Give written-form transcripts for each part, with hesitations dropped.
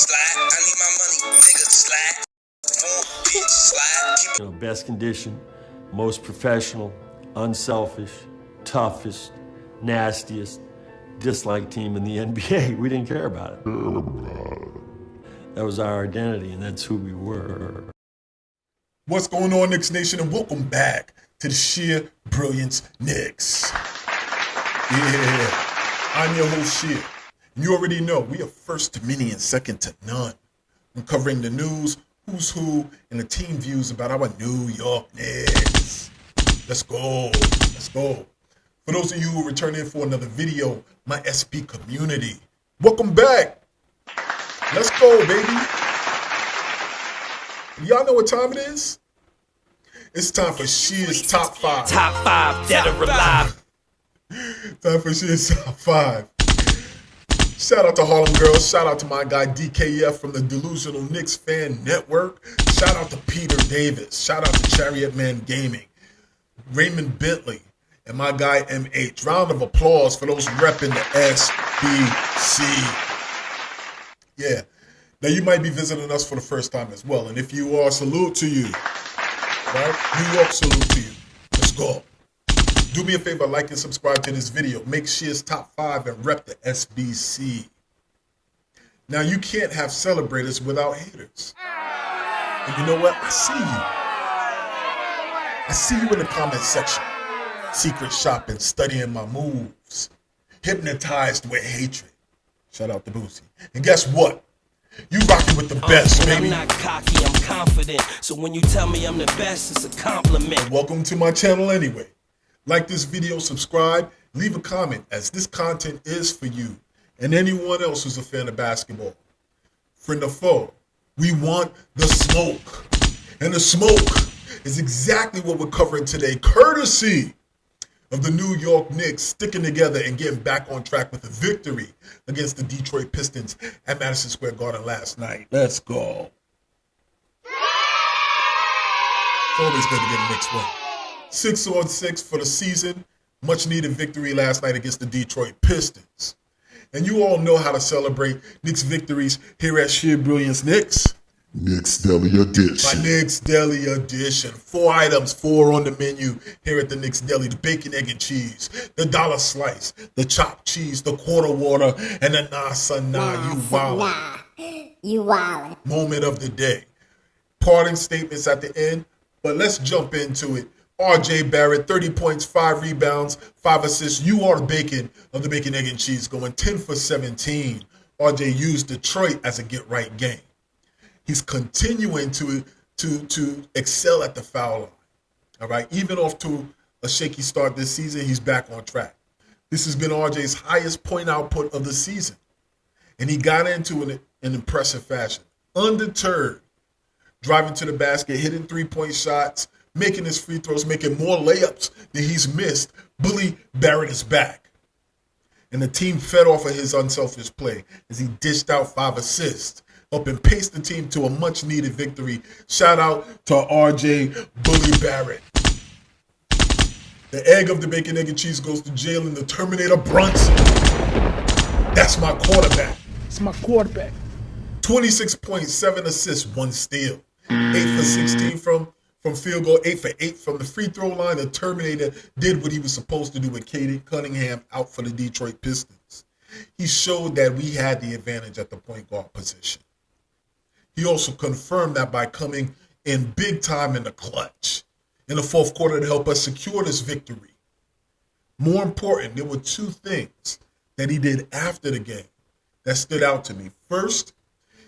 slide. I need my money, nigga, slide. Phone, bitch, slide. Best condition, most professional, unselfish, toughest, nastiest, disliked team in the NBA. We didn't care about it. That was our identity, and that's who we were. What's going on, Knicks Nation, and welcome back to the Sheer Brilliance Knicks. Yeah, I'm your host, Sheer. You already know we are first to many and second to none. I'm covering the news, who's who, and the team views about our New York Knicks. Let's go. Let's go. For those of you who return in for another video, my SP community, welcome back. Let's go, baby. Y'all know what time it is? It's time for Sheer's Top 5. Top 5, dead or alive. Time for Sheer's Top 5. Shout out to Harlem Girls. Shout out to my guy DKF from the Delusional Knicks Fan Network. Shout out to Peter Davis. Shout out to Chariot Man Gaming. Raymond Bentley. And my guy MH. Round of applause for those repping the SBC. Yeah. Now, you might be visiting us for the first time as well. And if you are, salute to you. Right? New York, salute to you. Let's go. Do me a favor, like and subscribe to this video. Make Sheer's Top 5 and rep the SBC. Now, you can't have celebrators without haters. And you know what? I see you. I see you in the comment section. Secret shopping, studying my moves. Hypnotized with hatred. Shout out to Boosie. And guess what? You rocking with the best, baby. I'm not cocky, I'm confident. So when you tell me I'm the best, it's a compliment. Welcome to my channel anyway. Like this video, subscribe, leave a comment, as this content is for you and anyone else who's a fan of basketball. Friend or foe, we want the smoke. And the smoke is exactly what we're covering today, courtesy of the New York Knicks sticking together and getting back on track with a victory against the Detroit Pistons at Madison Square Garden last night. Let's go. It's always good to get a Knicks win. 6-on-6 for the season. Much needed victory last night against the Detroit Pistons. And you all know how to celebrate Knicks victories here at Sheer Brilliance Knicks. Knicks Deli Edition. My Knicks Deli Edition. 4 items, 4 on the menu here at the Knicks Deli. The bacon, egg, and cheese. The dollar slice. The chopped cheese. The quarter water. And the nah, son, nah, you wildin'. You wildin'. Moment of the day. Parting statements at the end. But let's jump into it. RJ Barrett, 30 points, 5 rebounds, 5 assists. You are the bacon of the bacon, egg, and cheese, going 10 for 17. RJ used Detroit as a get-right game. He's continuing to excel at the foul line. All right, even off to a shaky start this season, he's back on track. This has been RJ's highest point output of the season, and he got into it in impressive fashion. Undeterred, driving to the basket, hitting three-point shots, making his free throws, making more layups than he's missed. Bully Barrett is back. And the team fed off of his unselfish play as he dished out 5 assists, helping pace the team to a much-needed victory. Shout out to RJ Bully Barrett. The egg of the bacon, egg, and cheese goes to Jalen, the Terminator Brunson. That's my quarterback. It's my quarterback. 26 points, 7 assists, 1 steal. 8 for 16 from field goal, 8 for 8 from the free throw line. The Terminator did what he was supposed to do with Katie Cunningham out for the Detroit Pistons. He showed that we had the advantage at the point guard position. He also confirmed that by coming in big time in the clutch in the fourth quarter to help us secure this victory. More important, there were 2 things that he did after the game that stood out to me. First,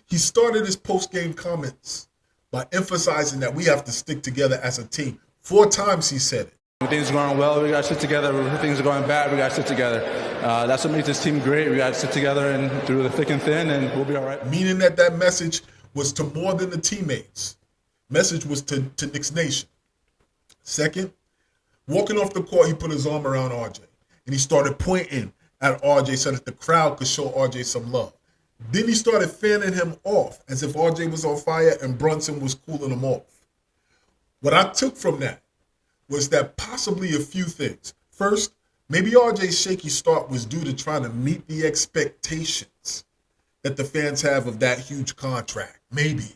he started his post-game comments by emphasizing that we have to stick together as a team. 4 times he said it. When things are going well, we got to sit together. When things are going bad, we got to sit together. That's what makes this team great. We got to sit together and through the thick and thin, and we'll be all right. Meaning that message was to more than the teammates. Message was to Knicks Nation. Second, walking off the court, he put his arm around RJ, and he started pointing at RJ so that the crowd could show RJ some love. Then he started fanning him off as if RJ was on fire and Brunson was cooling him off. What I took from that was that possibly a few things. First, maybe RJ's shaky start was due to trying to meet the expectations that the fans have of that huge contract. Maybe.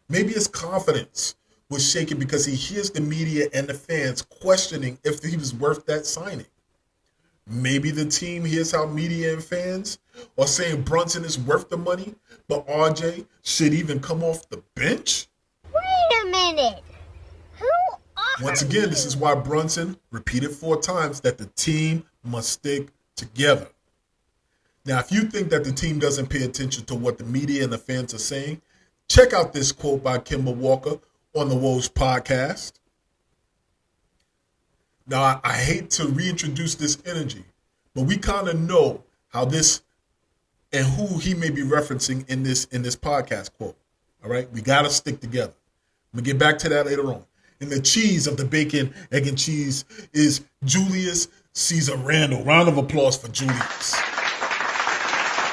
Maybe his confidence was shaken because he hears the media and the fans questioning if he was worth that signing. Maybe the team hears how media and fans are saying Brunson is worth the money, but RJ should even come off the bench. Wait a minute. Who are Once again, this is why Brunson repeated 4 times that the team must stick together. Now, if you think that the team doesn't pay attention to what the media and the fans are saying, check out this quote by Kemba Walker on the Woj podcast. Now, I hate to reintroduce this energy, but we kind of know how this and who he may be referencing in this podcast quote. All right, we got to stick together. I'm going to get back to that later on. And the cheese of the bacon, egg, and cheese is Julius Caesar Randle. Round of applause for Julius.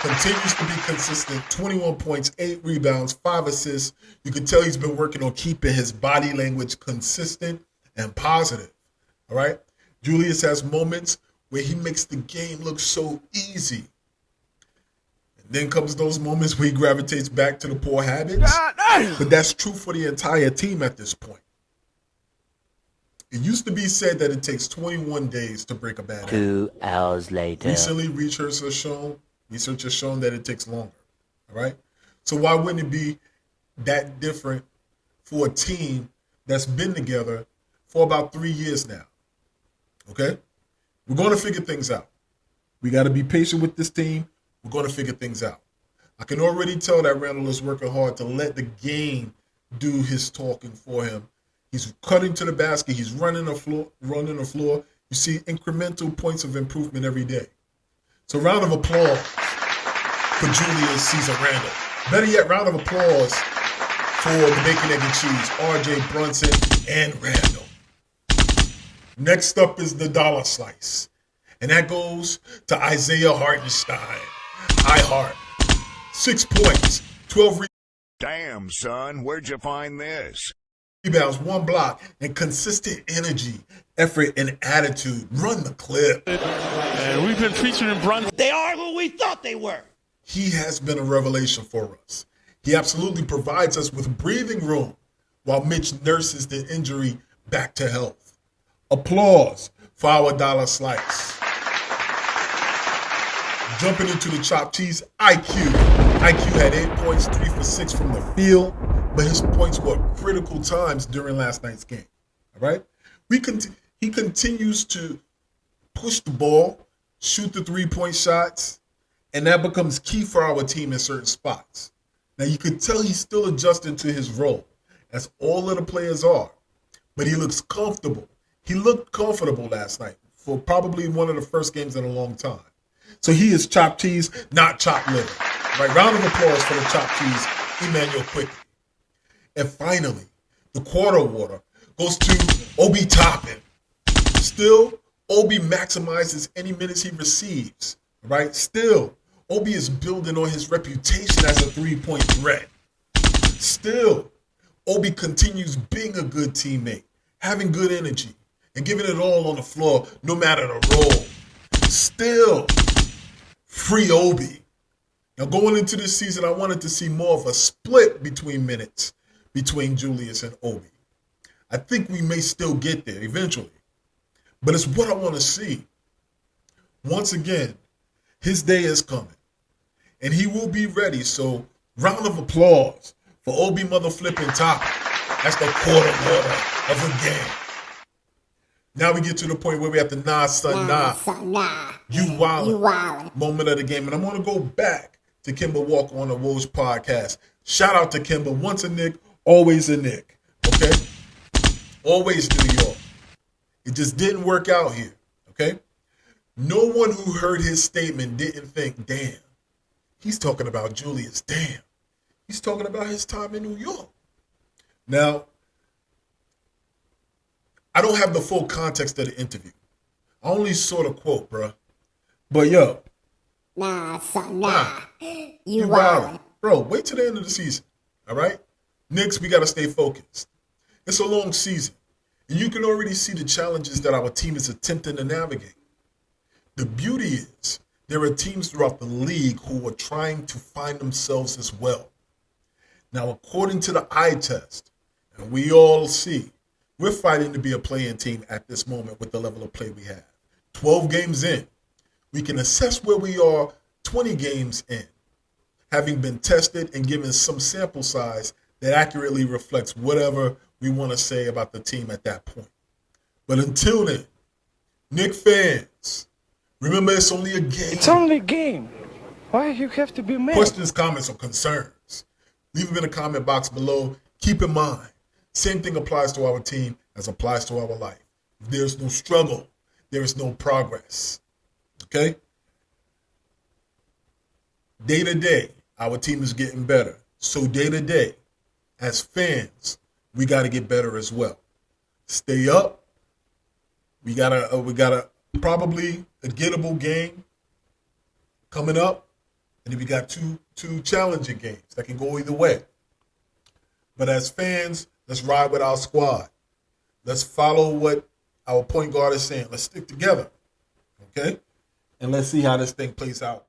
Continues to be consistent, 21 points, 8 rebounds, 5 assists. You can tell he's been working on keeping his body language consistent and positive. All right? Julius has moments where he makes the game look so easy. And then comes those moments where he gravitates back to the poor habits. But that's true for the entire team at this point. It used to be said that it takes 21 days to break a bad habit. 2 hours later. Recently, research has shown that it takes longer. All right? So why wouldn't it be that different for a team that's been together for about 3 years now? Okay? We're going to figure things out. We got to be patient with this team. We're going to figure things out. I can already tell that Randle is working hard to let the game do his talking for him. He's cutting to the basket. He's running the floor. You see incremental points of improvement every day. So round of applause for Julius Caesar Randle. Better yet, round of applause for the Bacon, Egg, and Cheese, RJ, Brunson, and Randle. Next up is the dollar slice. And that goes to Isaiah Hartenstein. I Heart. 6 points, 12 rebounds. Damn, son, where'd you find this? 1 block, and consistent energy, effort, and attitude. Run the clip. And we've been featuring Brunson. They are who we thought they were. He has been a revelation for us. He absolutely provides us with breathing room while Mitch nurses the injury back to health. Applause for our dollar slice. Jumping into the chopped cheese, IQ. IQ had 8 points, 3 for 6 from the field, but his points were critical times during last night's game. All right? He continues to push the ball, shoot the 3-point shots, and that becomes key for our team in certain spots. Now, you could tell he's still adjusting to his role, as all of the players are, but he looks comfortable. He looked comfortable last night for probably one of the first games in a long time. So he is chopped cheese, not chopped liver. Right? Round of applause for the chopped cheese, Emmanuel Quickly. And finally, the quarter water goes to Obi Toppin. Still, Obi maximizes any minutes he receives. Right? Still, Obi is building on his reputation as a 3-point threat. Still, Obi continues being a good teammate, having good energy, and giving it all on the floor, no matter the role. Still, free Obi. Now, going into this season, I wanted to see more of a split between minutes between Julius and Obi. I think we may still get there eventually, but it's what I want to see. Once again, his day is coming, and he will be ready. So, round of applause for Obi mother flipping Toppin. That's the quarter water of the game. Now we get to the point where we have the nah, son, nah. You wildin' moment of the game. And I'm going to go back to Kemba Walker on the Woj podcast. Shout out to Kemba. Once a Knick, always a Knick. Okay? Always New York. It just didn't work out here. Okay? No one who heard his statement didn't think, damn, he's talking about Julius. Damn, he's talking about his time in New York. Now, I don't have the full context of the interview. I only saw the quote, bro. But yo. Nah, son, nah. You wild. Bro, wait till the end of the season. All right? Knicks, we got to stay focused. It's a long season. And you can already see the challenges that our team is attempting to navigate. The beauty is there are teams throughout the league who are trying to find themselves as well. Now, according to the eye test, and we all see, we're fighting to be a play-in team at this moment with the level of play we have. 12 games in, we can assess where we are 20 games in, having been tested and given some sample size that accurately reflects whatever we want to say about the team at that point. But until then, Knicks fans, remember it's only a game. It's only a game. Why you have to be mad? Questions, comments, or concerns, leave them in the comment box below. Keep in mind, same thing applies to our team as applies to our life. If there's no struggle, there is no progress. Okay? Day to day, our team is getting better. So day to day, as fans, we got to get better as well. Stay up. We got a probably a gettable game coming up, and then we got two challenging games that can go either way. But as fans, let's ride with our squad. Let's follow what our point guard is saying. Let's stick together, okay? And let's see how this thing plays out